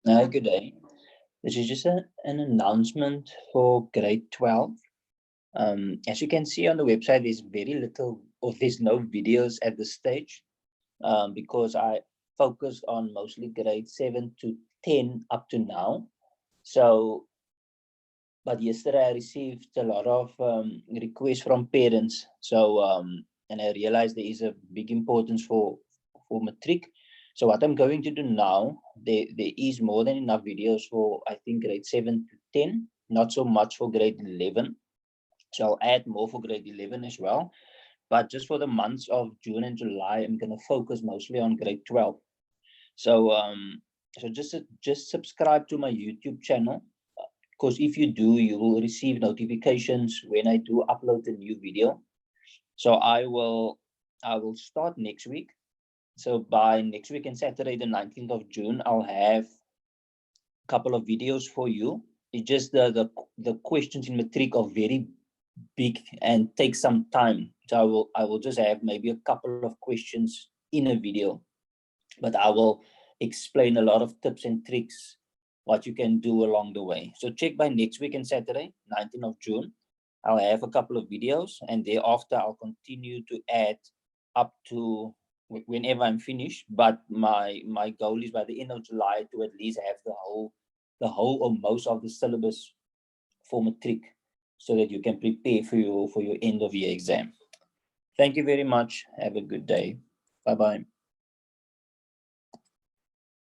Good day. This is just an announcement for grade 12. As you can see on the website, there's very little or there's no videos at this stage because I focused on mostly grade 7 to 10 up to now. So, but yesterday I received a lot of requests from parents. And I realized there is a big importance for matric. So what I'm going to do now, there is more than enough videos for, I think, grade 7 to 10, not so much for grade 11. So I'll add more for grade 11 as well. But just for the months of June and July, I'm going to focus mostly on grade 12. So, so just subscribe to my YouTube channel, because if you do, you will receive notifications when I do upload a new video. So I will start next week. So by next week and Saturday, the 19th of June, I'll have a couple of videos for you. It's just the questions in matric are very big and take some time. So I will just have maybe a couple of questions in a video, but I will explain a lot of tips and tricks what you can do along the way. So check by next week and Saturday, 19th of June. I'll have a couple of videos, and thereafter I'll continue to add up to whenever I'm finished. But my goal is by the end of July to at least have the whole or most of the syllabus for matric, so that you can prepare for your end of year exam. Thank you very much. Have a good day. Bye bye.